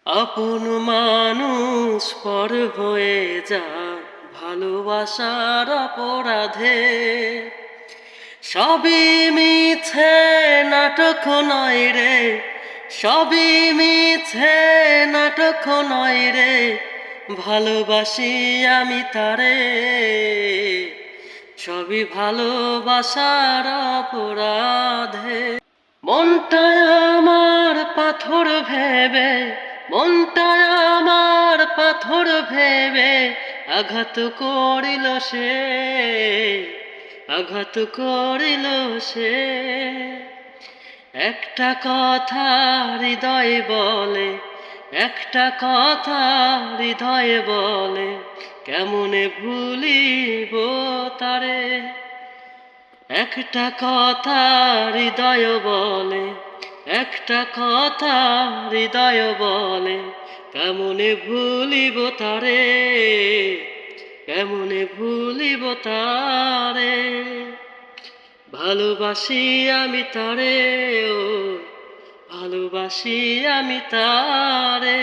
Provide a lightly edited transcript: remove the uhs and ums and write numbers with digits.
আপন মানুষ পর হয়ে যায় ভালোবাসার অপরাধে। সবই মিছে নাটক নয় রে, সবই মিছে নাটক নয় রে, ভালোবাসি আমি তারে। সবই ভালোবাসার অপরাধে। মনটা আমার পাথর ভেবে, মনটা আমার পাথর ভেবে আঘাত করিল সে, আঘাত করিল সে। একটা কথা হৃদয় বলে, একটা কথা হৃদয় বলে, কেমনে ভুলিব তারে। একটা কথা হৃদয় বলে, একটা কথা হৃদয় বলে, কেমনে ভুলিব তারে, কেমনে ভুলিব তারে। ভালোবাসি আমি তারে, ও ভালোবাসি আমি তারে।